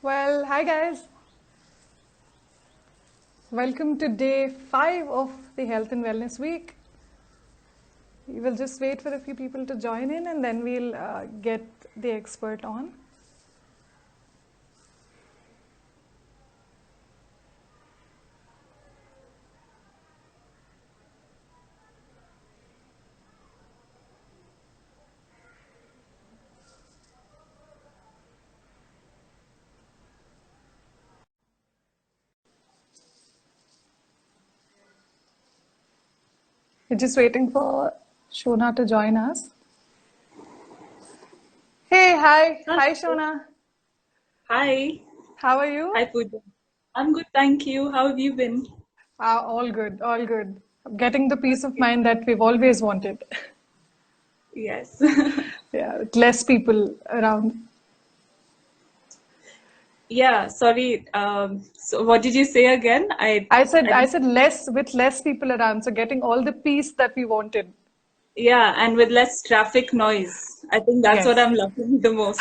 Well, hi guys. Welcome to day 5 of the Health and Wellness Week. We will just wait for a few people to join in and then we'll get the expert on. We're just waiting for Shona to join us. Hey, hi. Hi, Hello. Shona. Hi. How are you? Hi, Pooja. I'm good, thank you. How have you been? All good, all good. Getting the peace of mind that we've always wanted. Yes. Yeah, with less people around. Yeah, sorry. So what did you say again? I I said less with less people around, so getting all the peace that we wanted. yeah, and with less traffic noise. I think that's what Yes. I'm loving the most.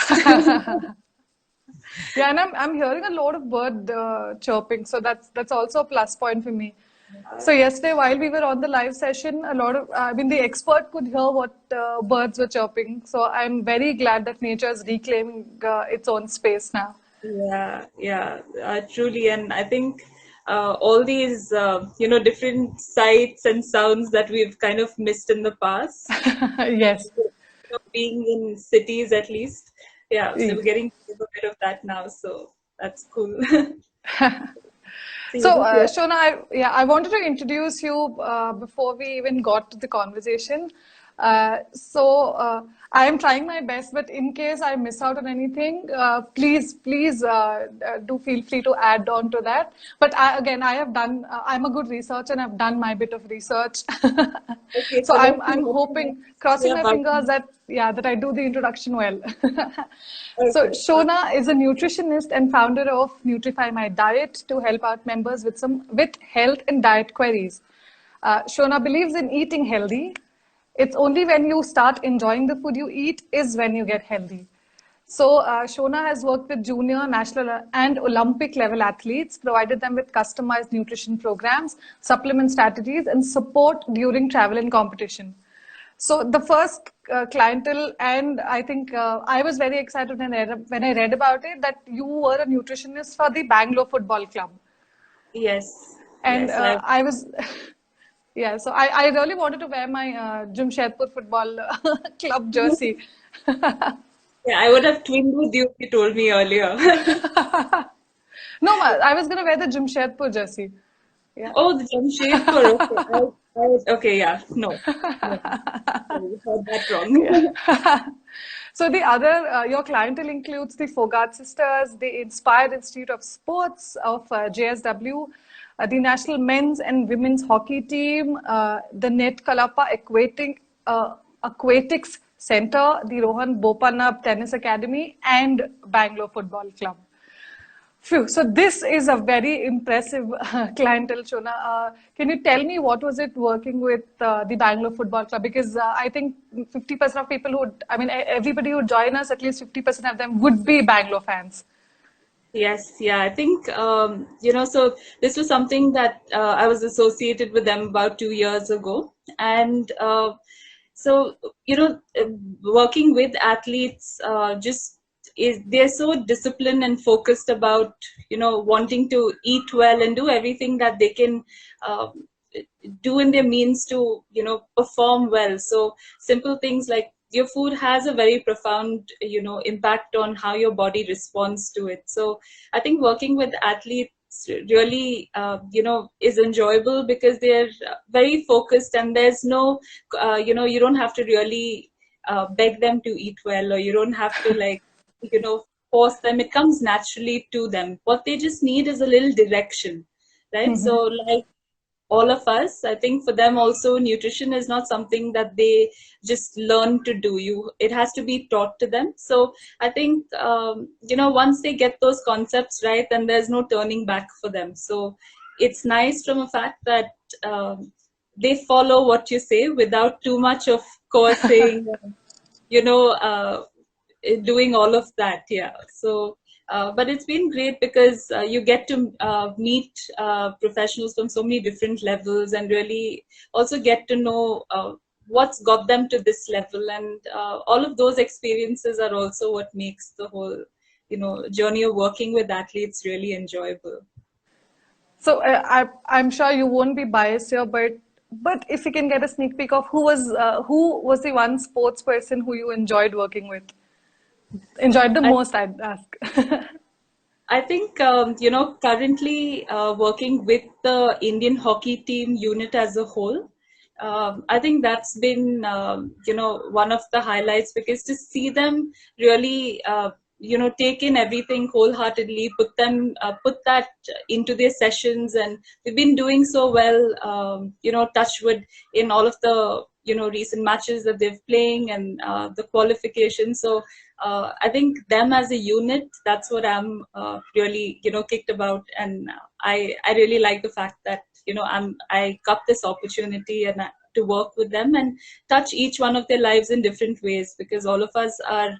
Yeah, and I'm hearing a lot of bird chirping, so that's also a plus point for me. So yesterday, while we were on the live session, a lot of I mean the expert could hear what birds were chirping. So I'm very glad that nature is reclaiming its own space now. Truly. And I think all these, different sights and sounds that we've kind of missed in the past, Yes. being in cities at least. Yeah, so we're getting a bit of that now, so that's cool. So So, yeah. Shona, I wanted to introduce you before we even got to the conversation. I am trying my best, but in case I miss out on anything, please do feel free to add on to that. But again, I have done. I'm a good researcher, and I've done my bit of research. Okay, So so I'm let's hoping, crossing hear my about. fingers that I do the introduction well. So Okay, Shona is a nutritionist and founder of Nutrify My Diet to help out members with health and diet queries. Shona believes in eating healthy. It's only when you start enjoying the food you eat is when you get healthy. So, Shona has worked with junior, national, and Olympic level athletes, provided them with customized nutrition programs, supplement strategies, and support during travel and competition. So, the first clientele, and I think I was very excited when I read about it that you were a nutritionist for the Bangalore Football Club. yes, And yes, I I was, yeah, so I really wanted to wear my Jamshedpur Football Club jersey. yeah, I would have twinned with you if you told me earlier. No, I was gonna wear the Jamshedpur jersey. Yeah. Oh, the Jamshedpur. Okay, okay, yeah, no, no, sorry, heard that Yeah. wrong. So the other, your clientele includes the Fogart sisters, the Inspired Institute of Sports of JSW, the National Men's and Women's Hockey Team, the Net Kalapa Aquatics Center, the Rohan Bopanna Tennis Academy, and Bangalore Football Club. Phew. So this is a very impressive clientele, Shona. Can you tell me what was it working with the Bangalore Football Club? Because I think 50% of people who, I mean, everybody who join us, at least 50% of them would be Bangalore fans. Yes, yeah, I think so this was something that I was associated with them about 2 years ago, and so working with athletes just is they're so disciplined and focused about wanting to eat well and do everything that they can uh, do in their means to perform well. So simple things like your food has a very profound impact on how your body responds to it. So I think working with athletes really is enjoyable because they're very focused, and there's no you don't have to really beg them to eat well, or you don't have to like force them. It comes naturally to them. What they just need is a little direction, right? So like all of us, I think for them also nutrition is not something that they just learn to do. It has to be taught to them. So I think once they get those concepts right, then there's no turning back for them. So it's nice from a fact that they follow what you say without too much of coercing, you know uh, doing all of that. Yeah, so But it's been great because you get to meet professionals from so many different levels and really also get to know what's got them to this level. And all of those experiences are also what makes the whole, journey of working with athletes really enjoyable. So I'm sure you won't be biased here, but if you can get a sneak peek of who was the one sports person who you enjoyed working with, enjoyed the I, most, I'd ask. I think, currently working with the Indian hockey team unit as a whole, I think that's been, one of the highlights, because to see them really, take in everything wholeheartedly, put that into their sessions, and they've been doing so well, touch wood, in all of the, recent matches that they've playing, and the qualification. So I think them as a unit, that's what I'm really, kicked about. And I really like the fact that, I got this opportunity and to work with them and touch each one of their lives in different ways, because all of us are,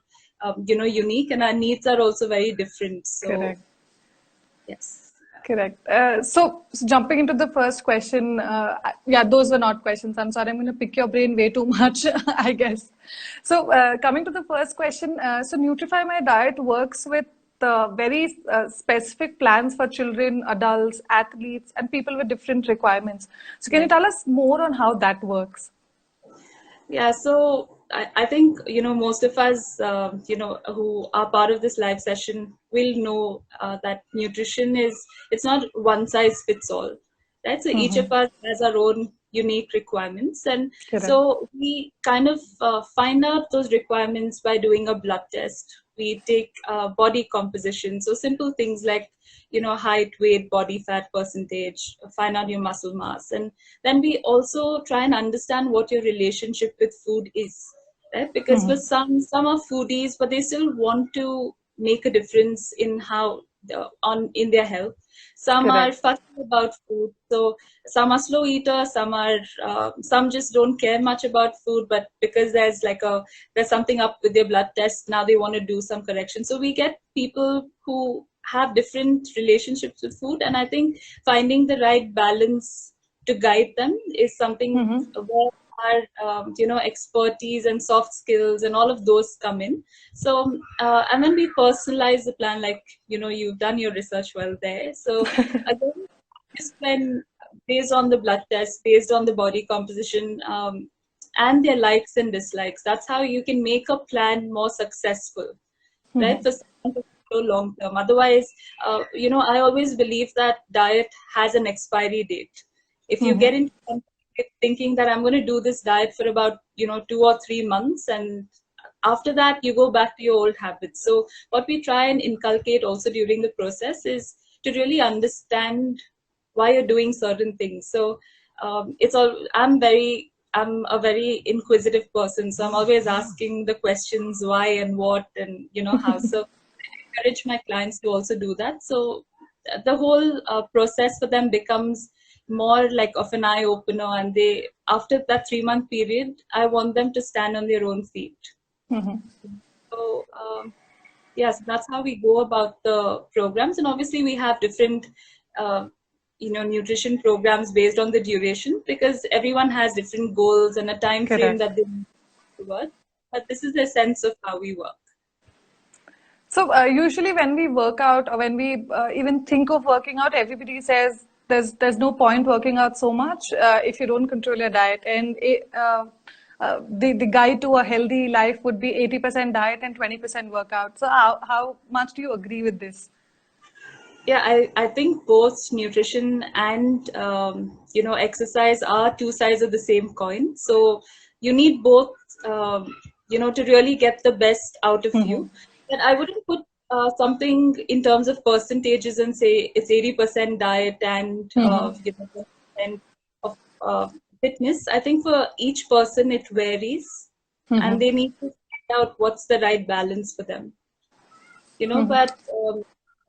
unique, and our needs are also very different. So, Correct. yes. Correct. So jumping into the first question, yeah, those were not questions. I'm sorry, I'm going to pick your brain way too much, I guess. So coming to the first question, so Nutrify My Diet works with very specific plans for children, adults, athletes, and people with different requirements. So can you tell us more on how that works? Yeah, so I think, most of us, who are part of this live session will know that nutrition it's not one size fits all, right? So each of us has our own unique requirements. And Correct. so we kind of find out those requirements by doing a blood test. We take body composition, so simple things like, height, weight, body fat percentage, find out your muscle mass. And then we also try and understand what your relationship with food is, right? Because for some are foodies, but they still want to make a difference in how in their health. Some are Correct. fussy about food, so some are slow eaters, some just don't care much about food, but because there's something up with their blood test, now they want to do some correction. So we get people who have different relationships with food, and I think finding the right balance to guide them is something where our expertise and soft skills and all of those come in. So and then we personalize the plan, like, you've done your research well there. So again, just when based on the blood test, based on the body composition, and their likes and dislikes, that's how you can make a plan more successful, right? For someone to follow long term. Otherwise, I always believe that diet has an expiry date. If you get into something thinking that I'm going to do this diet for about 2 or 3 months, and after that you go back to your old habits. So what we try and inculcate also during the process is to really understand why you're doing certain things. So it's all I'm a very inquisitive person, so I'm always asking the questions why and what and how. So I encourage my clients to also do that. So the whole process for them becomes more like of an eye opener, and they, after that 3-month period, I want them to stand on their own feet. So yes, that's how we go about the programs. And obviously we have different nutrition programs based on the duration, because everyone has different goals and a time frame Correct. that they need to work. But this is the sense of how we work. So usually when we work out, or when we even think of working out, everybody says there's no point working out so much if you don't control your diet. And the guide to a healthy life would be 80% diet and 20% workout. So how much do you agree with this? Yeah, I think both nutrition and exercise are two sides of the same coin. So you need both, to really get the best out of you. But I wouldn't put something in terms of percentages and say it's 80% diet and 20% of fitness. I think for each person it varies, and they need to find out what's the right balance for them. But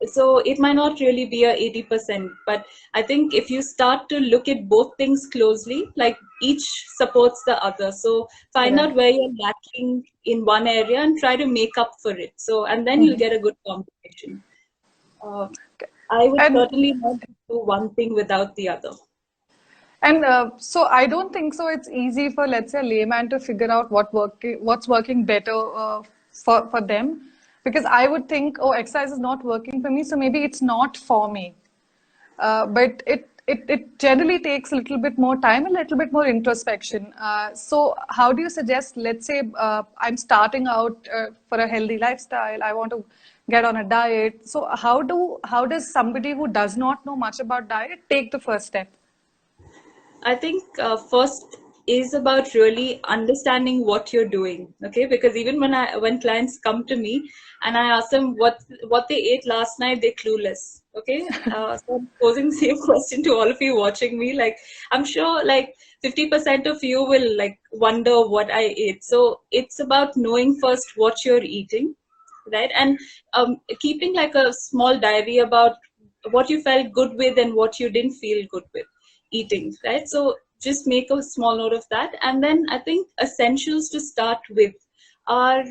so it might not really be a 80%, but I think if you start to look at both things closely, like each supports the other. So find out where you're lacking in one area and try to make up for it. So, and then you'll get a good combination. Uh, I would And certainly not do one thing without the other. so I don't think so. It's easy for, let's say, a layman to figure out what's working better for them, because I would think, oh, exercise is not working for me, so maybe it's not for me. But it generally takes a little bit more time, a little bit more introspection. So how do you suggest, let's say I'm starting out for a healthy lifestyle, I want to get on a diet. So how does somebody who does not know much about diet take the first step? I think first is about really understanding what you're doing. Okay, because even when clients come to me and I ask them what they ate last night, they're clueless. Okay, so I'm posing the same question to all of you watching me. Like, I'm sure like 50% of you will like wonder what I ate. So it's about knowing first what you're eating, right? And keeping like a small diary about what you felt good with and what you didn't feel good with eating, right? So just make a small note of that. And then I think essentials to start with are,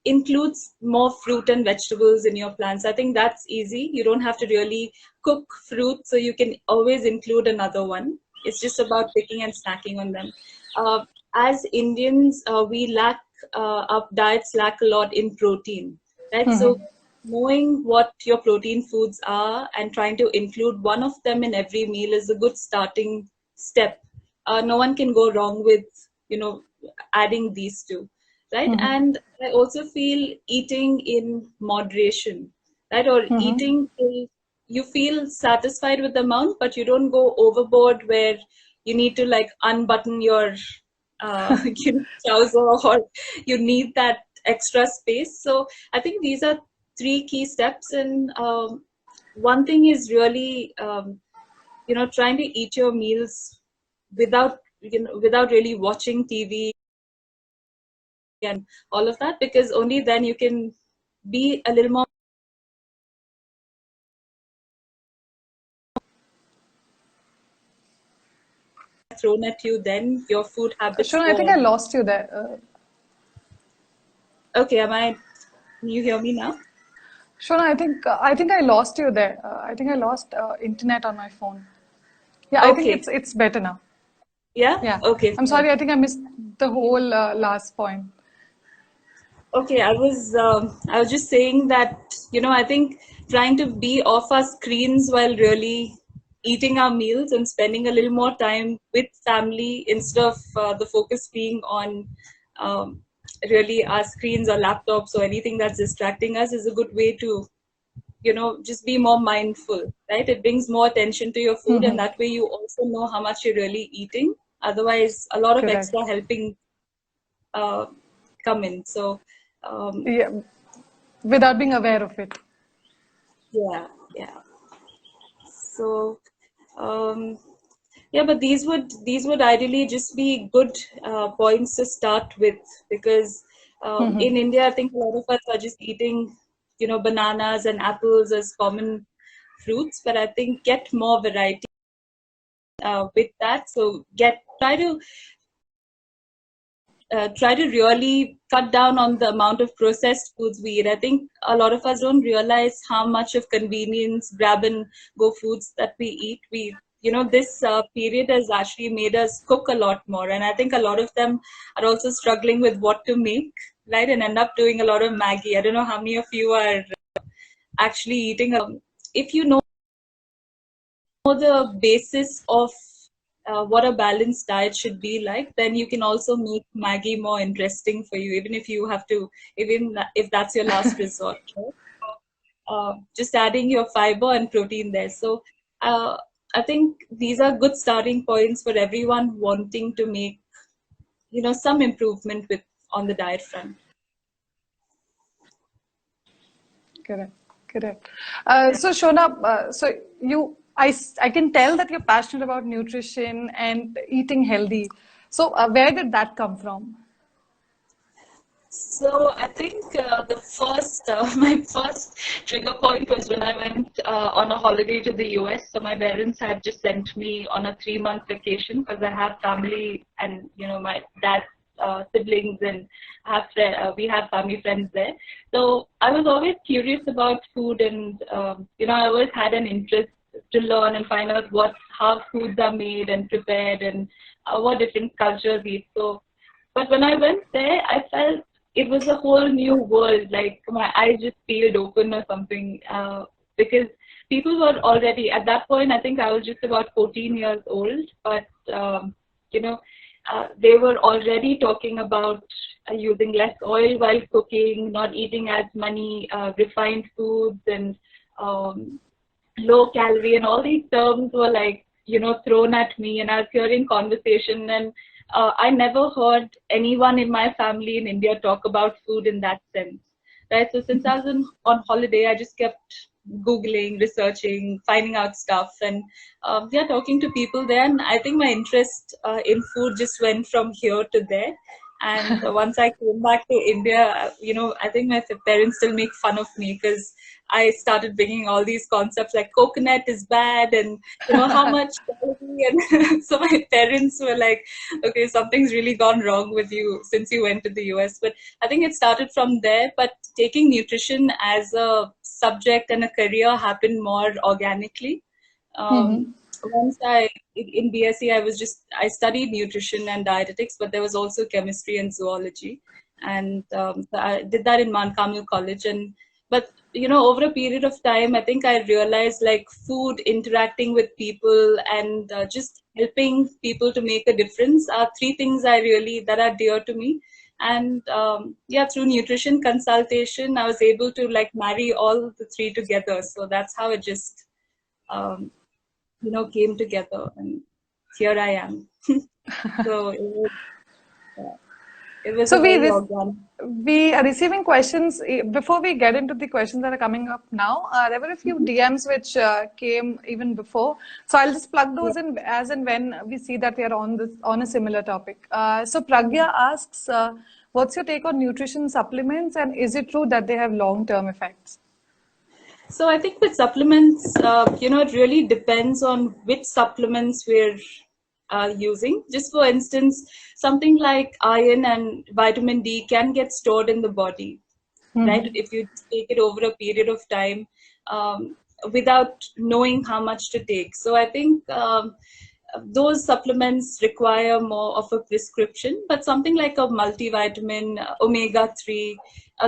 includes more fruit and vegetables in your plans. I think that's easy. You don't have to really cook fruit, so you can always include another one. It's just about picking and snacking on them. As Indians, our diets lack a lot in protein, right? So knowing what your protein foods are and trying to include one of them in every meal is a good starting step. No one can go wrong with, adding these two, right? Mm-hmm. And I also feel eating in moderation, right? Or Mm-hmm. eating till you feel satisfied with the amount, but you don't go overboard where you need to like unbutton your trouser, or you need that extra space. So I think these are three key steps. And one thing is really, trying to eat your meals without really watching TV and all of that, because only then you can be a little more thrown at you then your food habits Shona, I think I for. lost you there. Okay, can you hear me now? Shona, I think I lost you there. I think I lost internet on my phone. Yeah, I think Okay. it's better now. Yeah. Yeah, Okay, I'm fine. sorry. I think I missed the whole last point. Okay, I was just saying that, I think trying to be off our screens while really eating our meals and spending a little more time with family instead of the focus being on um, really our screens or laptops or anything that's distracting us is a good way to, just be more mindful, right? It brings more attention to your food, and Mm-hmm. that way you also know how much you're really eating. Otherwise, a lot of Correct. extra helping uh, come in. So, um, Yeah, without being aware of it. yeah, yeah. So, um, yeah, but these would ideally just be good points to start with, because Mm-hmm. in India, I think a lot of us are just eating, bananas and apples as common fruits. But I think get more variety with that. So try to really cut down on the amount of processed foods we eat. I think a lot of us don't realize how much of convenience, grab and go foods that we eat. This period has actually made us cook a lot more. And I think a lot of them are also struggling with what to make, right? And end up doing a lot of Maggie. I don't know how many of you are actually eating. If you know the basis of what a balanced diet should be like, then you can also make Maggie more interesting for you, even if that's your last resort. Right? Just adding your fiber and protein there. So uh, I think these are good starting points for everyone wanting to make, some improvement with on the diet front. Correct. Correct. So Shona, I can tell that you're passionate about nutrition and eating healthy. So where did that come from? So I think my first trigger point was when I went on a holiday to the US. So my parents had just sent me on a 3-month vacation because I have family, and my dad siblings and we have family friends there. So I was always curious about food, and I always had an interest to learn and find out how foods are made and prepared, and what different cultures eat. So, but when I went there, I felt it was a whole new world. Like my eyes just peeled open or something, because people were already at that point. I think I was just about 14 years old, but they were already talking about using less oil while cooking, not eating as many refined foods, and low calorie, and all these terms were like, thrown at me, and I was hearing conversation, and I never heard anyone in my family in India talk about food in that sense, right? So since I was on holiday, I just kept Googling, researching, finding out stuff, and talking to people there. And I think my interest in food just went from here to there. And once I came back to India, I think my parents still make fun of me because I started bringing all these concepts like coconut is bad, and how much calorie, and so my parents were like, okay, something's really gone wrong with you since you went to the US. But I think it started from there. But taking nutrition as a subject and a career happened more organically. Once in BSc, I studied nutrition and dietetics, but there was also chemistry and zoology, and so I did that in Mount Carmel College. But over a period of time, I think I realized like food, interacting with people, and just helping people to make a difference are three things that are dear to me. And through nutrition consultation, I was able to like marry all the three together. So that's how it just came together, and here I am. So it was So a very organic. we are receiving questions. Before we get into the questions that are coming up now, there were a few DMs which came even before. So I'll just plug those in as and when we see that we are on a similar topic. So Pragya asks, what's your take on nutrition supplements, and is it true that they have long-term effects? So I think with supplements, it really depends on which supplements we're using. Just for instance, something like iron and vitamin D can get stored in the body, right? If you take it over a period of time without knowing how much to take. So I think those supplements require more of a prescription, but something like a multivitamin, omega-3,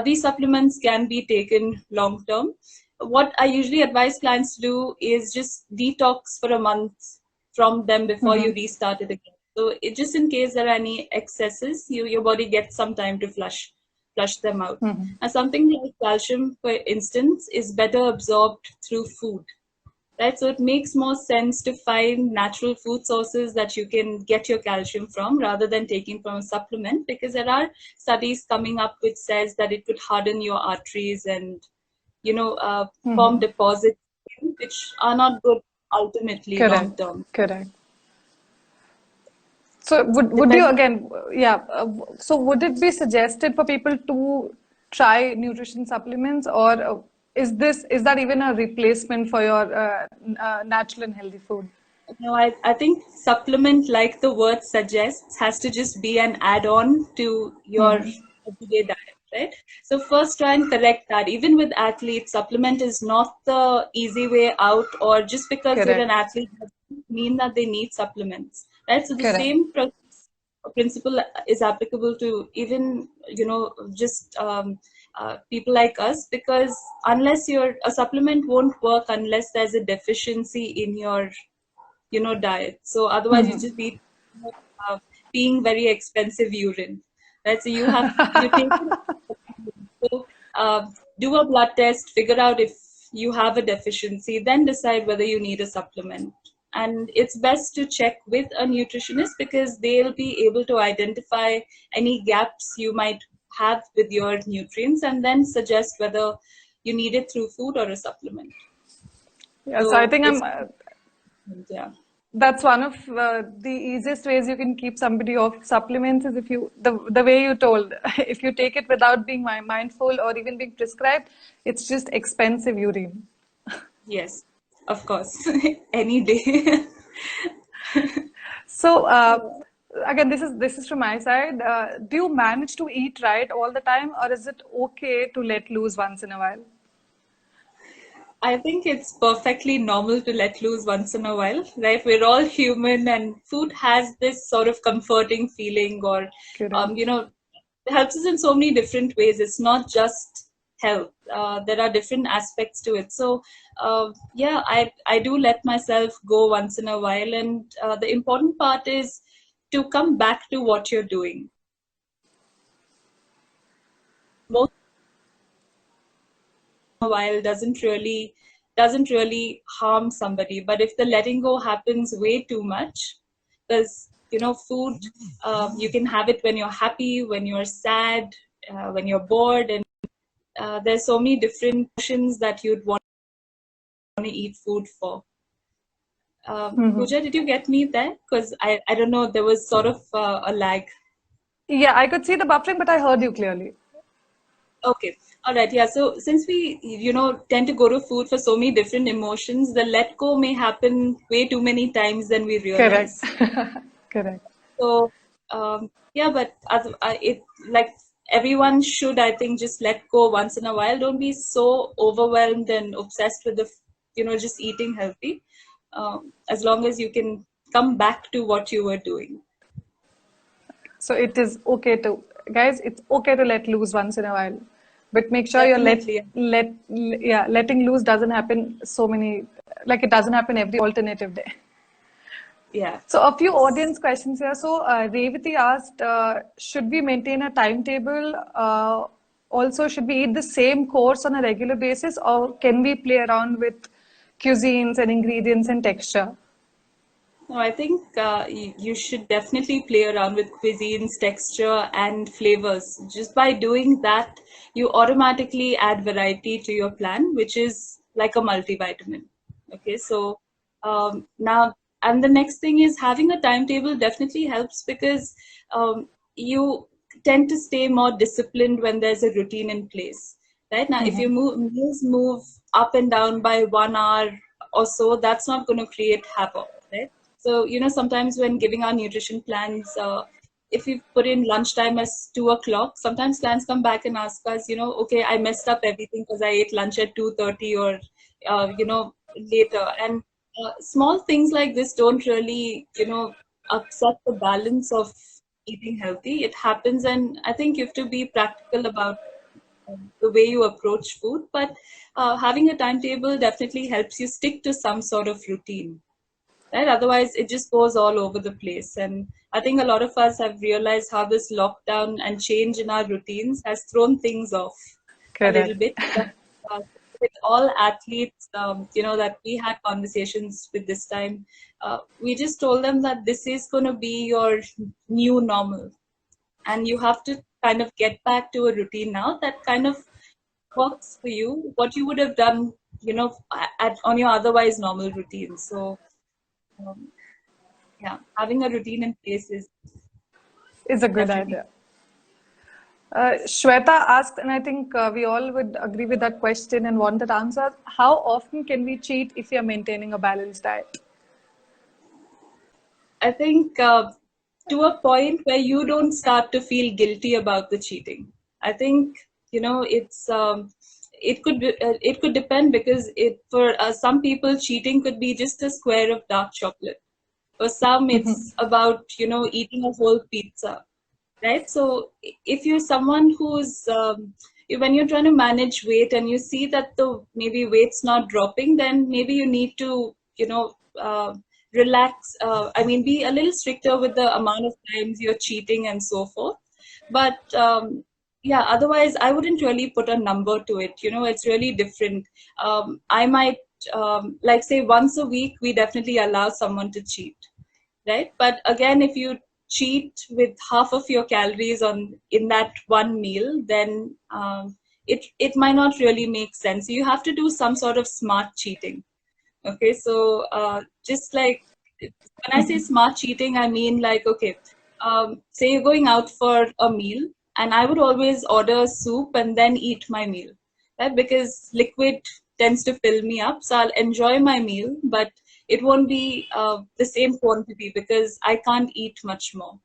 these supplements can be taken long term. What I usually advise clients to do is just detox for a month from them before you restart it again. So just in case there are any excesses, your body gets some time to flush them out. And something like calcium, for instance, is better absorbed through food, right? So it makes more sense to find natural food sources that you can get your calcium from rather than taking from a supplement, because there are studies coming up which says that it could harden your arteries and form deposits which are not good ultimately long term. Correct. So would you again, so would it be suggested for people to try nutrition supplements, or is that even a replacement for your natural and healthy food? No, I think supplement, like the word suggests, has to just be an add-on to your everyday diet, right? So first try and correct that. Even with athletes, supplement is not the easy way out, or just because they're an athlete doesn't mean that they need supplements, right? So the same principle is applicable to even, just people like us, because unless a supplement won't work unless there's a deficiency in your diet. So otherwise you just be peeing very expensive urine, right? So you take so, do a blood test, figure out if you have a deficiency, then decide whether you need a supplement. And it's best to check with a nutritionist, because they'll be able to identify any gaps you might have with your nutrients and then suggest whether you need it through food or a supplement. Yeah, so I think that's one of the easiest ways you can keep somebody off supplements is if the way you told, if you take it without being mindful or even being prescribed, it's just expensive urine. Yes, of course, any day. So again, this is from my side. Do you manage to eat right all the time, or is it okay to let loose once in a while? I think it's perfectly normal to let loose once in a while, right? We're all human, and food has this sort of comforting feeling, or Correct. it helps us in so many different ways. It's not just health. There are different aspects to it. So, yeah, I do let myself go once in a while, and the important part is to come back to what you're doing. Most a while doesn't really harm somebody, but if the letting go happens way too much, because food, you can have it when you're happy, when you're sad, when you're bored, and there's so many different emotions that you'd want to eat food for. Pooja, did you get me there? Because I don't know, there was sort of a lag. Yeah, I could see the buffering, but I heard you clearly. Okay. All right. Yeah. So since we, tend to go to food for so many different emotions, the let go may happen way too many times than we Correct. realize. Correct. So, yeah, but it like everyone should, I think, just let go once in a while. Don't be so overwhelmed and obsessed with just eating healthy. As long as you can come back to what you were doing. So it is okay to, guys, it's okay to let loose once in a while, but make sure you're Definitely. yeah, letting loose doesn't happen so many, like it doesn't happen every alternative day. Yeah. So a few audience questions here. So Revati asked, should we maintain a timetable? Also, should we eat the same course on a regular basis, or can we play around with cuisines and ingredients and texture? No, I think you should definitely play around with cuisines, texture, and flavors. Just by doing that, you automatically add variety to your plan, which is like a multivitamin. Okay, so now, and the next thing is having a timetable definitely helps because you tend to stay more disciplined when there's a routine in place. Right now, if your meals move up and down by 1 hour or so, that's not going to create havoc, right? So, sometimes when giving our nutrition plans, if we put in lunchtime as 2 o'clock, sometimes clients come back and ask us, okay, I messed up everything because I ate lunch at 2:30 or, later. And small things like this don't really, upset the balance of eating healthy. It happens, and I think you have to be practical about the way you approach food. But having a timetable definitely helps you stick to some sort of routine, right? Otherwise, it just goes all over the place. And I think a lot of us have realized how this lockdown and change in our routines has thrown things off a little Correct. bit. But with all athletes, that we had conversations with this time, we just told them that this is going to be your new normal. And you have to kind of get back to a routine now that kind of works for you, what you would have done, on your otherwise normal routine. So, um, yeah, having a routine in place is Is a good definitely. idea. Shweta asked, and I think we all would agree with that question and want that answer. How often can we cheat if we are maintaining a balanced diet? I think to a point where you don't start to feel guilty about the cheating. I think it could depend because it for some people cheating could be just a square of dark chocolate. For some, it's about eating a whole pizza, right? So if you're someone who's when you're trying to manage weight and you see that the maybe weight's not dropping, then maybe you need to relax. I mean, be a little stricter with the amount of times you're cheating and so forth. But yeah, otherwise, I wouldn't really put a number to it. It's really different. I might like say once a week, we definitely allow someone to cheat, right? But again, if you cheat with half of your calories on in that one meal, then it might not really make sense. You have to do some sort of smart cheating. Okay, so just like when I say smart cheating, I mean like, okay, say you're going out for a meal, and I would always order soup and then eat my meal, right? Because liquid tends to fill me up, so I'll enjoy my meal, but it won't be the same quantity because I can't eat much more.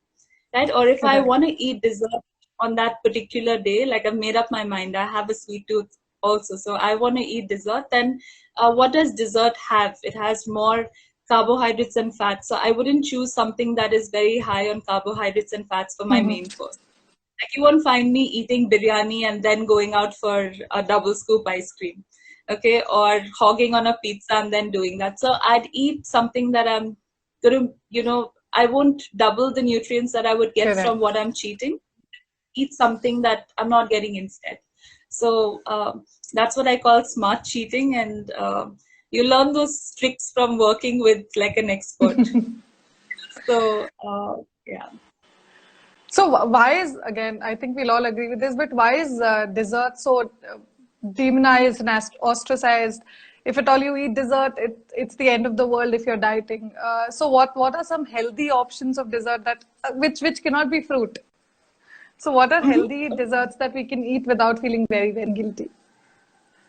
right? Or if I Correct. want to eat dessert on that particular day, like I've made up my mind, I have a sweet tooth also, so I want to eat dessert, then what does dessert have? It has more carbohydrates and fats. So I wouldn't choose something that is very high on carbohydrates and fats for my Mhm. main course. Like you won't find me eating biryani and then going out for a double scoop ice cream, okay, or hogging on a pizza and then doing that. So I'd eat something that I'm gonna, I won't double the nutrients that I would get from Correct. what I'm cheating. Eat something that I'm not getting instead. So that's what I call smart cheating, and you learn those tricks from working with like an expert. So yeah. So why is, again, I think we'll all agree with this, but why is dessert so demonized and ostracized? If at all you eat dessert, it's the end of the world if you're dieting. So what are some healthy options of dessert that which cannot be fruit? So what are healthy Mhm. desserts that we can eat without feeling very, very guilty?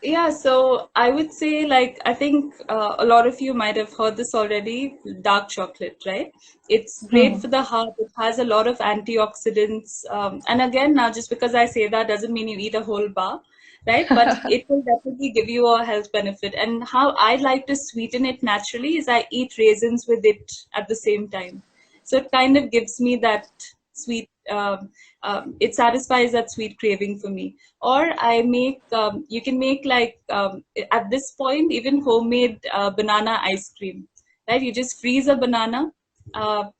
Yeah, so I would say, like, I think a lot of you might have heard this already, dark chocolate, right? It's great for the heart. It has a lot of antioxidants. And again, now just because I say that doesn't mean you eat a whole bar, right? But it will definitely give you a health benefit. And how I like to sweeten it naturally is I eat raisins with it at the same time. So it kind of gives me that sweet, it satisfies that sweet craving for me. Or I make, you can make like, at this point, even homemade banana ice cream, right? You just freeze a banana,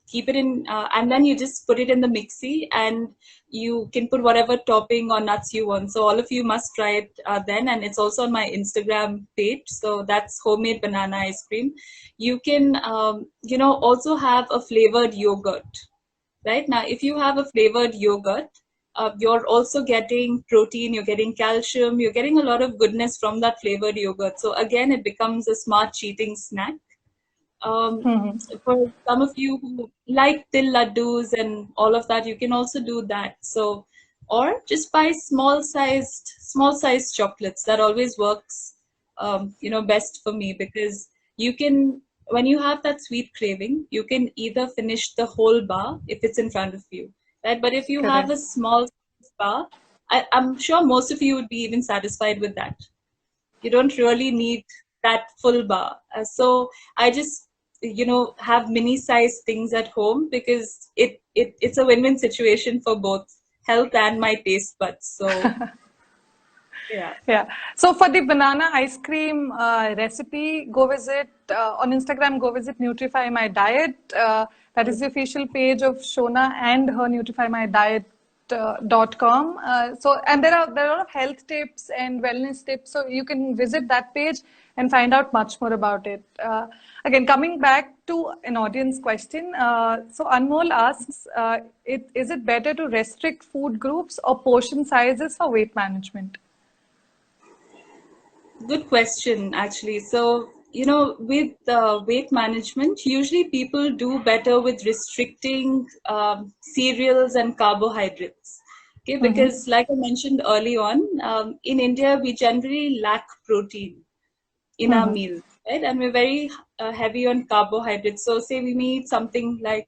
keep it in, and then you just put it in the mixie, and you can put whatever topping or nuts you want. So all of you must try it then, and it's also on my Instagram page. So that's homemade banana ice cream. You can, also have a flavored yogurt. Right now, if you have a flavored yogurt, you're also getting protein, you're getting calcium, you're getting a lot of goodness from that flavored yogurt. So again, it becomes a smart cheating snack. Um, for some of you who like til laddus and all of that, you can also do that. So, or just buy small sized chocolates. That always works, best for me, because you can, when you have that sweet craving, you can either finish the whole bar if it's in front of you, right? But if you have a Correct. small bar, I'm sure most of you would be even satisfied with that. You don't really need that full bar. So I just, have mini size things at home, because it's a win-win situation for both health and my taste buds. So yeah. Yeah. So for the banana ice cream recipe, go visit on Instagram. Go visit Nutrify My Diet. That is the official page of Shona and her Nutrify My Diet .com. So, and there are a lot of health tips and wellness tips. So you can visit that page and find out much more about it. Again, coming back to an audience question. So Anmol asks, is it better to restrict food groups or portion sizes for weight management? Good question, actually. So, with weight management, usually people do better with restricting cereals and carbohydrates. Okay, because like I mentioned early on, in India, we generally lack protein in our meals, right? And we're very heavy on carbohydrates. So, say we eat something like,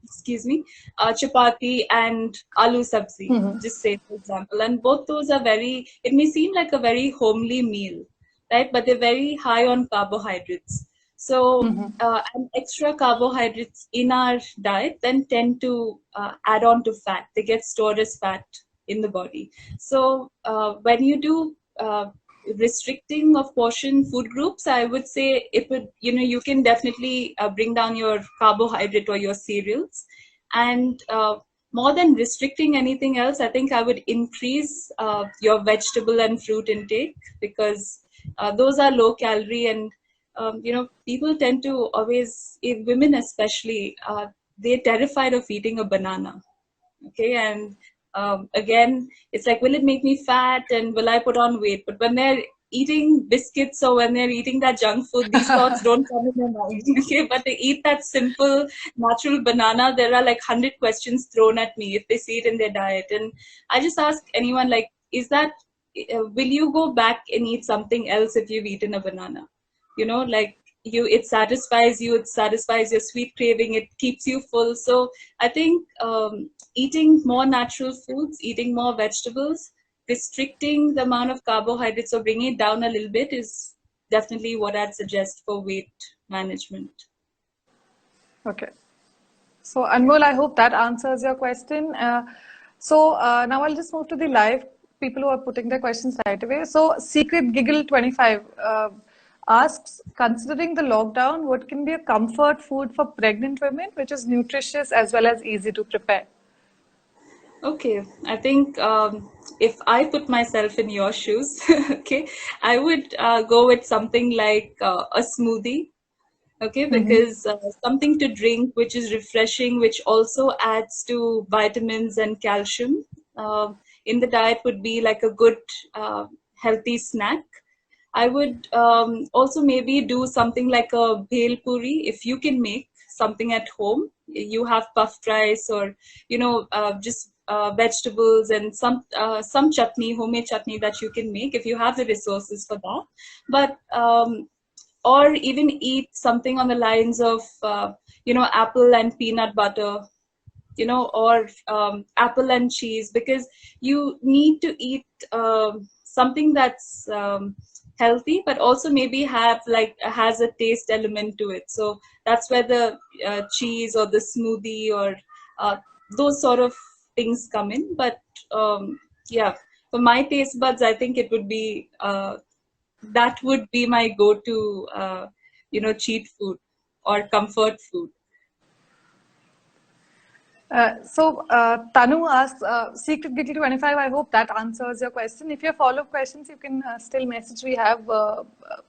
excuse me, chapati and aloo sabzi, just say for example, and both those are very. It may seem like a very homely meal, right? But they're very high on carbohydrates. So, and extra carbohydrates in our diet then tend to add on to fat. They get stored as fat in the body. So, when you do restricting of portion food groups, I would say it would, you can definitely bring down your carbohydrate or your cereals. And more than restricting anything else, I think I would increase your vegetable and fruit intake, because those are low calorie. And people tend to always, women especially, they're terrified of eating a banana. Okay, and again, it's like, will it make me fat and will I put on weight? But when they're eating biscuits or when they're eating that junk food, these thoughts don't come in their mind. Okay, but they eat that simple natural banana, there are like 100 questions thrown at me if they see it in their diet. And I just ask anyone, like, is that, will you go back and eat something else if you've eaten a banana? Like, it satisfies you, it satisfies your sweet craving, it keeps you full. So I think eating more natural foods, eating more vegetables, restricting the amount of carbohydrates or bringing it down a little bit is definitely what I'd suggest for weight management. Okay. So, Anmol, I hope that answers your question. Now I'll just move to the live people who are putting their questions right away. So, Secret Giggle 25 asks, considering the lockdown, what can be a comfort food for pregnant women, which is nutritious as well as easy to prepare? Okay, I think if I put myself in your shoes, okay, I would go with something like a smoothie. Okay, because something to drink which is refreshing, which also adds to vitamins and calcium in the diet would be like a good healthy snack. I would also maybe do something like a bhel puri if you can make something at home. You have puffed rice or just vegetables and some chutney, homemade chutney that you can make if you have the resources for that. But or even eat something on the lines of apple and peanut butter, or apple and cheese, because you need to eat something that's healthy but also maybe has a taste element to it. So that's where the cheese or the smoothie or those sort of things come in. But yeah, for my taste buds, I think it would be that would be my go-to, cheat food or comfort food. Tanu asks, Secret Giggle 25, I hope that answers your question. If you have follow-up questions, you can still message. We have a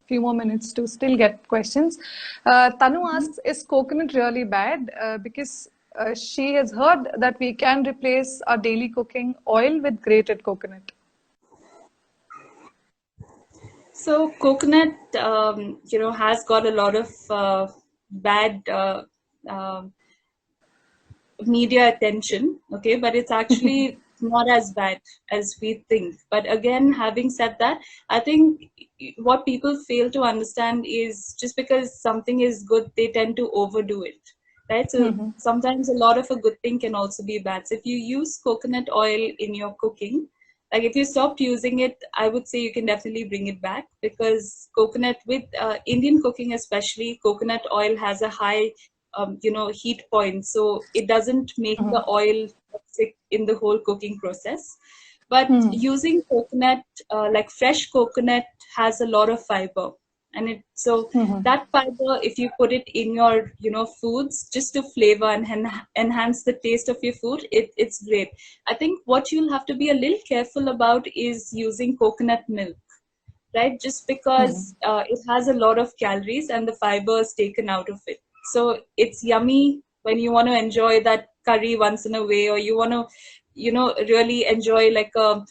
few more minutes to still get questions. Tanu asks, is coconut really bad? Because she has heard that we can replace our daily cooking oil with grated coconut. So coconut, has got a lot of bad media attention, okay, but it's actually not as bad as we think. But again, having said that, I think what people fail to understand is just because something is good, they tend to overdo it, right? So sometimes a lot of a good thing can also be bad. So if you use coconut oil in your cooking, like if you stopped using it, I would say you can definitely bring it back, because coconut, with Indian cooking especially, coconut oil has a high heat point, so it doesn't make the oil toxic in the whole cooking process. But using coconut, like fresh coconut, has a lot of fiber, and that fiber, if you put it in your foods just to flavor and enhance the taste of your food, it's great. I think what you'll have to be a little careful about is using coconut milk, right? Just because it has a lot of calories and the fiber is taken out of it. So it's yummy when you want to enjoy that curry once in a way, or you want to, really enjoy like a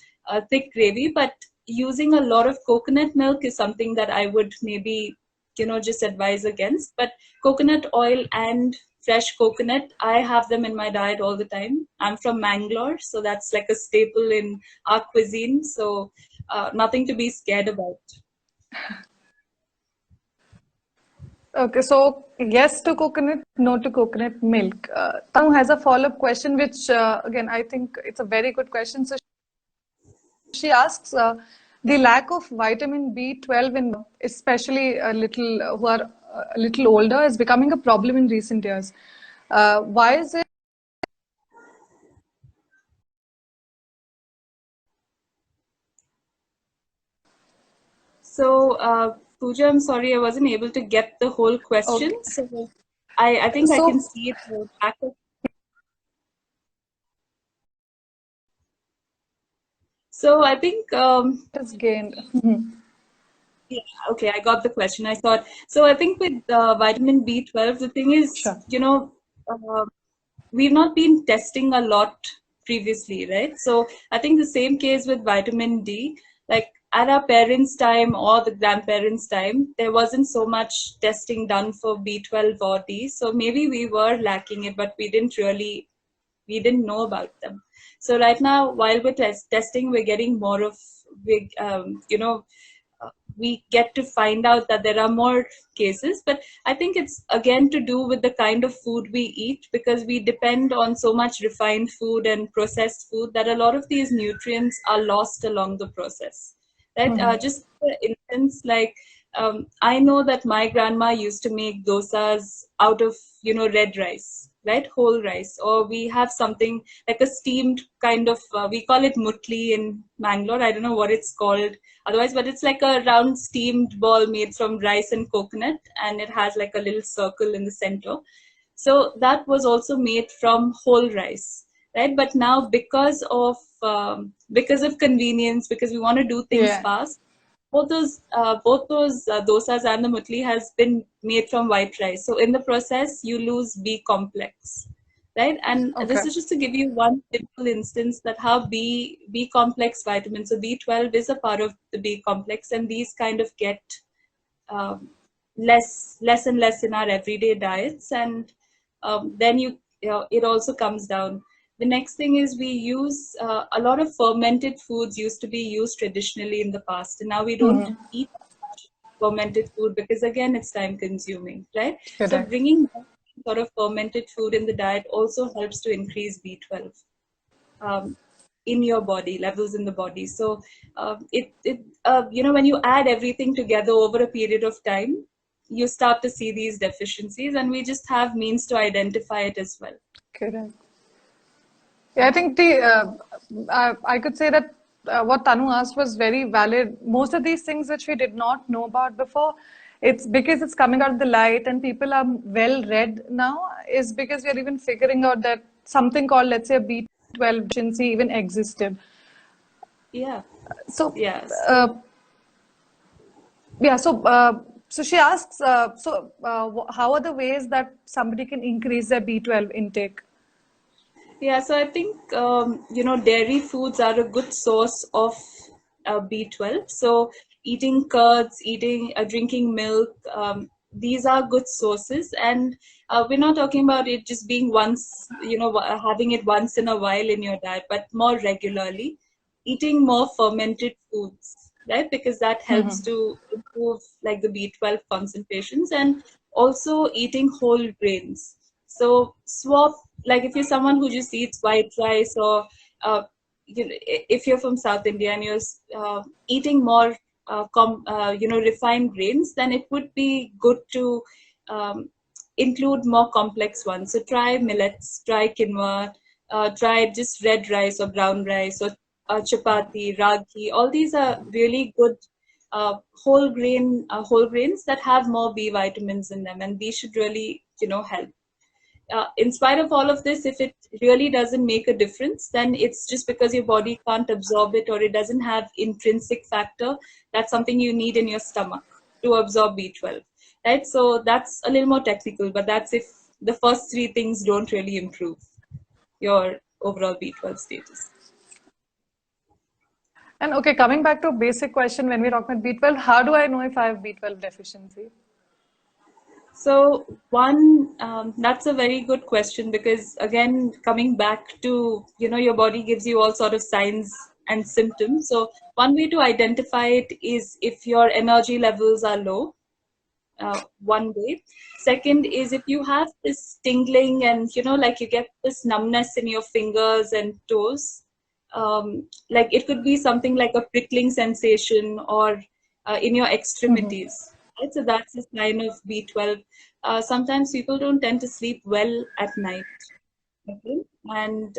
thick gravy. But using a lot of coconut milk is something that I would maybe, just advise against. But coconut oil and fresh coconut, I have them in my diet all the time. I'm from Mangalore, so that's like a staple in our cuisine. So nothing to be scared about. Okay, so yes to coconut, no to coconut milk. Tanu has a follow-up question, which again, I think it's a very good question. So she asks, the lack of vitamin B12 in, especially who are a little older, is becoming a problem in recent years. Why is it? So, Pooja, I'm sorry, I wasn't able to get the whole question. Okay. So I think I can see it back. So I think Is gained. yeah, okay, I got the question. I thought so. I think with vitamin B12, the thing is, Sure. we've not been testing a lot previously, right? So I think the same case with vitamin D. Like at our parents' time or the grandparents' time, there wasn't so much testing done for B12 or D. So maybe we were lacking it, but we didn't know about them. So right now, while we're testing, we're getting more of we get to find out that there are more cases. But I think it's again to do with the kind of food we eat, because we depend on so much refined food and processed food that a lot of these nutrients are lost along the process. Right? Just for instance, like I know that my grandma used to make dosas out of, red rice, right? Whole rice. Or we have something like a steamed kind of, we call it mutli in Mangalore. I don't know what it's called otherwise, but it's like a round steamed ball made from rice and coconut, and it has like a little circle in the center. So that was also made from whole rice, right? But now because of convenience, because we want to do things fast, both those dosas and the mutli has been made from white rice. So in the process, you lose B complex, right? And this is just to give you one simple instance that how B complex vitamins, so B12 is a part of the B complex, and these kind of get um, less and less in our everyday diets, and then it also comes down. The next thing is we use a lot of fermented foods used to be used traditionally in the past, and now we don't eat fermented food because again it's time consuming, right? Correct. So bringing sort of fermented food in the diet also helps to increase B12 in your body, levels in the body. So when you add everything together over a period of time, you start to see these deficiencies, and we just have means to identify it as well. Correct. Yeah, I think I could say that what Tanu asked was very valid. Most of these things which we did not know about before, it's because it's coming out of the light and people are well read now, is because we are even figuring out that something called, let's say, a B12 deficiency even existed. Yeah. So, Yes. So she asks, how are the ways that somebody can increase their B12 intake? Yeah, so I think dairy foods are a good source of B12. So eating curds, drinking milk, these are good sources. And we're not talking about it just being once, having it once in a while in your diet, but more regularly. Eating more fermented foods, right? Because that helps to improve like the B12 concentrations, and also eating whole grains. So swap, like if you're someone who just eats white rice, or if you're from South India and you're eating more refined grains, then it would be good to include more complex ones. So try millets, try quinoa, try just red rice or brown rice, or chapati, ragi. All these are really good whole grains that have more B vitamins in them, and these should really help. In spite of all of this, if it really doesn't make a difference, then it's just because your body can't absorb it, or it doesn't have intrinsic factor. That's something you need in your stomach to absorb B12, right? So that's a little more technical, but that's if the first three things don't really improve your overall B12 status. And okay, coming back to a basic question, when we're talking about B12, how do I know if I have B12 deficiency? So that's a very good question, because again, coming back to, your body gives you all sort of signs and symptoms. So one way to identify it is if your energy levels are low, one way. Second is if you have this tingling and, like you get this numbness in your fingers and toes, like it could be something like a prickling sensation, or in your extremities. Right? So that's a sign of B12. Sometimes people don't tend to sleep well at night. Okay? And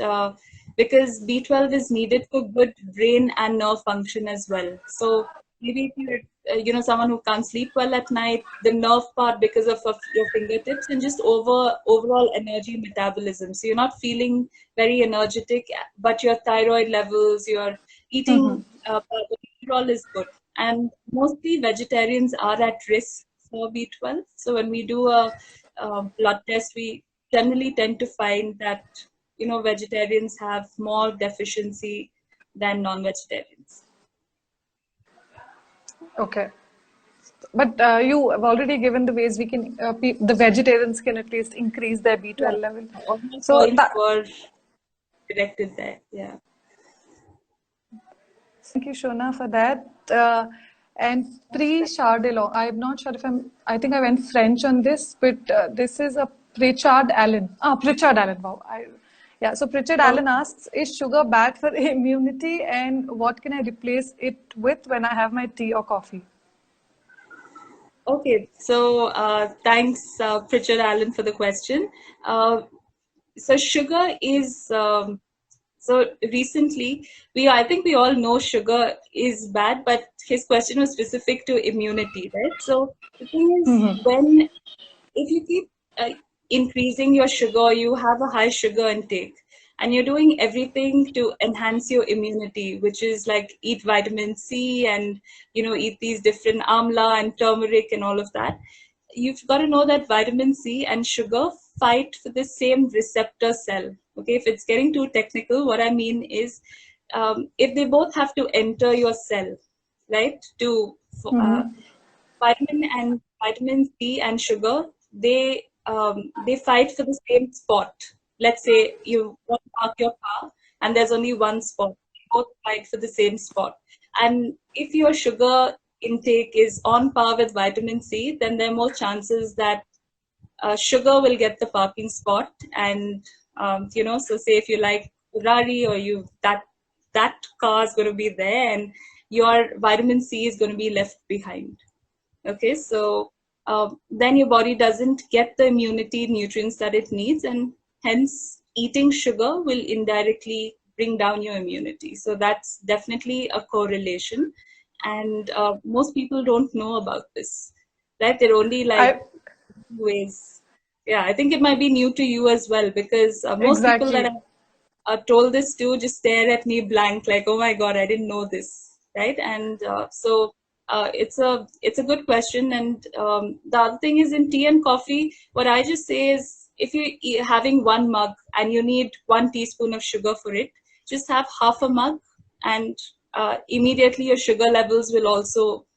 because B12 is needed for good brain and nerve function as well. So maybe if you're someone who can't sleep well at night, the nerve part because of your fingertips, and just overall energy metabolism. So you're not feeling very energetic, but your thyroid levels, your eating overall is good. And mostly vegetarians are at risk for B12. So when we do a blood test, we generally tend to find that vegetarians have more deficiency than non-vegetarians. Okay. But you have already given the ways we can, the vegetarians can at least increase their B12 level. Almost So points were directed there. Yeah. thank you, Shona, for that. And Pre Chardillon. I'm not sure if I think I went French on this, but this is a Pritchard Allen. Pritchard Allen. Wow. Yeah. So Pritchard Oh, Allen asks, is sugar bad for immunity, and what can I replace it with when I have my tea or coffee? okay. So thanks, Pritchard Allen, for the question. So sugar is so recently I think we all know sugar is bad, but his question was specific to immunity, right? So the thing is, when if you keep increasing your sugar, you have a high sugar intake, and you're doing everything to enhance your immunity, which is like eat vitamin C and eat these different amla and turmeric and all of that. You've got to know that vitamin C and sugar fight for the same receptor cell. Okay, if it's getting too technical, what I mean is, if they both have to enter your cell, right, to vitamin C and sugar, they fight for the same spot. Let's say you want to park your car and there's only one spot. They both fight for the same spot. And if your sugar intake is on par with vitamin C, then there are more chances that sugar will get the parking spot. And so say if you like Ferrari, or that car is going to be there, and your vitamin C is going to be left behind. Okay, so then your body doesn't get the immunity nutrients that it needs, and hence eating sugar will indirectly bring down your immunity. So that's definitely a correlation, and most people don't know about this, right? They're only like I ways. Yeah, I think it might be new to you as well, because most people that exactly. are told this to just stare at me blank, like, oh my god, I didn't know this, right? And it's a good question. And the other thing is, in tea and coffee, what I just say is, if you're having one mug and you need 1 teaspoon of sugar for it, just have half a mug, and immediately your sugar levels will also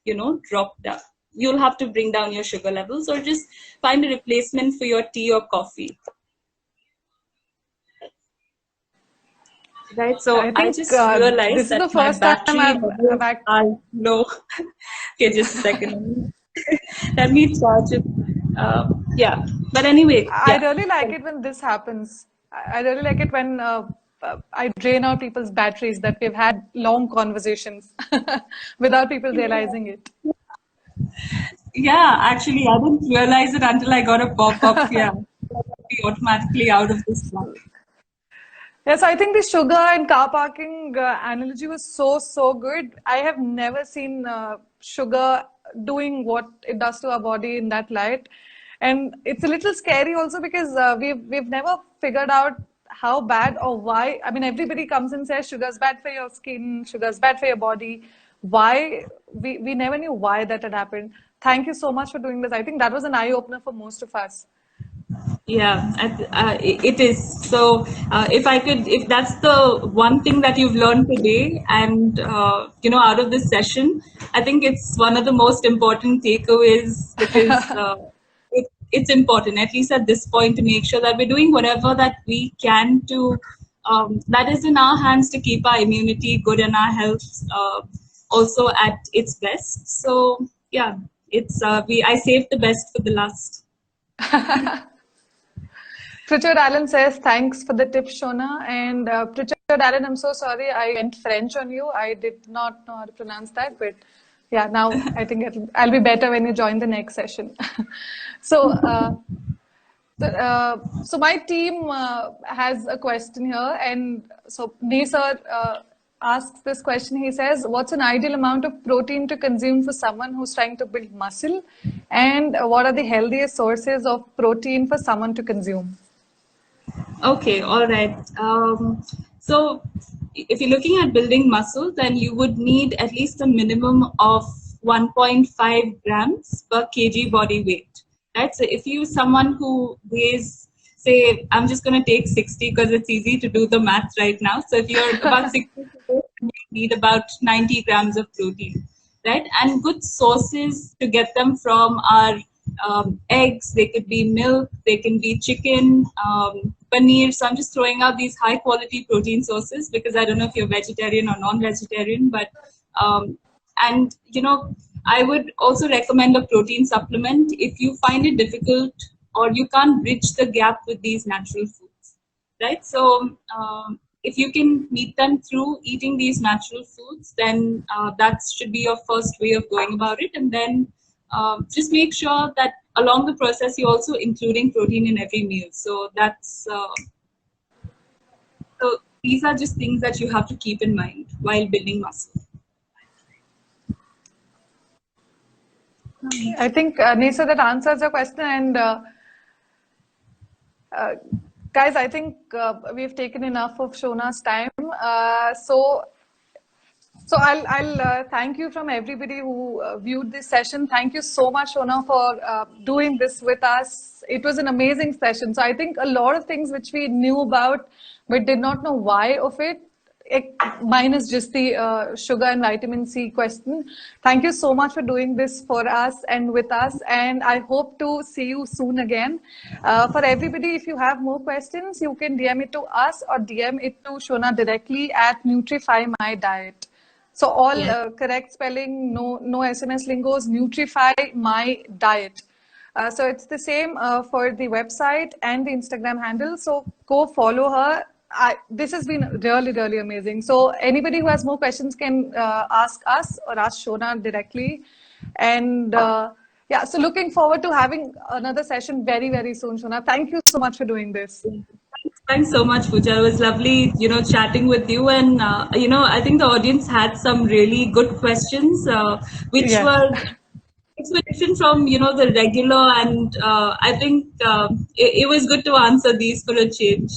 drop down. You'll have to bring down your sugar levels, or just find a replacement for your tea or coffee. Right, I so I think just realized this is that the my first time battery levels are low. Okay, just a second. Let me charge it. Yeah, but anyway, I yeah. really like it when this happens. I really like it when I drain out people's batteries, that we've had long conversations without people realizing it. Yeah, actually, I didn't realize it until I got a pop-up. Yeah, be automatically out of this one. Yes, I think the sugar and car parking analogy was so good. I have never seen sugar doing what it does to our body in that light, and it's a little scary also, because we've never figured out how bad or why. I mean, everybody comes and says sugar's bad for your skin, sugar's bad for your body. Why we never knew why that had happened. Thank you so much for doing this. I think that was an eye opener for most of us. Yeah, it is. So, if that's the one thing that you've learned today, and out of this session, I think it's one of the most important takeaways, because it's important, at least at this point, to make sure that we're doing whatever that we can to that is in our hands, to keep our immunity good and our health also at its best. So, yeah, it's I saved the best for the last. Pritchard Allen says, thanks for the tip, Shona. And Pritchard Allen, I'm so sorry I went French on you. I did not know how to pronounce that, but yeah, now I think I'll be better when you join the next session. so, so my team has a question here, and so Nesar asks this question. He says, what's an ideal amount of protein to consume for someone who's trying to build muscle, and what are the healthiest sources of protein for someone to consume? Okay, all right. So if you're looking at building muscle, then you would need at least a minimum of 1.5 grams per kg body weight, right? So if you're someone who weighs, say, I'm just going to take 60 because it's easy to do the math right now. So if you're about 60, you need about 90 grams of protein, right? And good sources to get them from are eggs, they could be milk, they can be chicken, paneer. So I'm just throwing out these high quality protein sources, because I don't know if you're vegetarian or non-vegetarian, but And I would also recommend a protein supplement if you find it difficult or you can't bridge the gap with these natural foods, right? So if you can meet them through eating these natural foods, then that should be your first way of going about it. And then just make sure that along the process you're also including protein in every meal. So so these are just things that you have to keep in mind while building muscle. I think, Nisa, that answers your question. And guys, I think we've taken enough of Shona's time. So I'll thank you from everybody who viewed this session. Thank you so much, Shona, for doing this with us. It was an amazing session. So I think a lot of things which we knew about but did not know why of it, minus just the sugar and vitamin C question. Thank you so much for doing this for us and with us. And I hope to see you soon again. For everybody, if you have more questions, you can DM it to us or DM it to Shona directly at Nutrify My Diet. So all correct spelling, no SMS lingos, Nutrify My Diet. So it's the same for the website and the Instagram handle. So go follow her. This has been really, really amazing. So anybody who has more questions can ask us or ask Shona directly. And yeah, so looking forward to having another session very, very soon, Shona. Thank you so much for doing this. Thanks so much, Pooja. It was lovely, chatting with you. And, I think the audience had some really good questions, which were different from, the regular. And I think it was good to answer these for a change.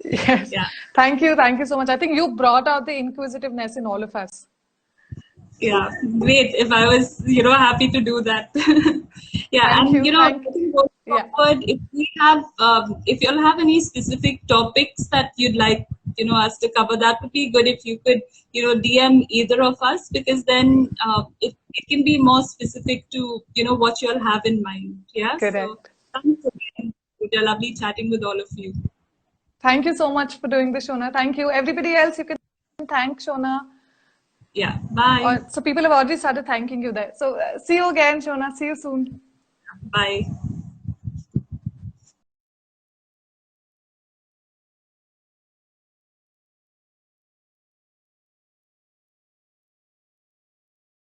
Yes. Yeah. Thank you. Thank you so much. I think you brought out the inquisitiveness in all of us. Yeah, great. If I was, happy to do that. Yeah, Thank and you. I think going forward, if we have, if you all have any specific topics that you'd like, us to cover, that would be good if you could, DM either of us, because then it can be more specific to, what you all have in mind. Yeah. Correct. So thanks again. It was lovely chatting with all of you. Thank you so much for doing this, Shona. Thank you. Everybody else, you can thank Shona. Yeah, bye. So people have already started thanking you there. So see you again, Shona. See you soon. Bye.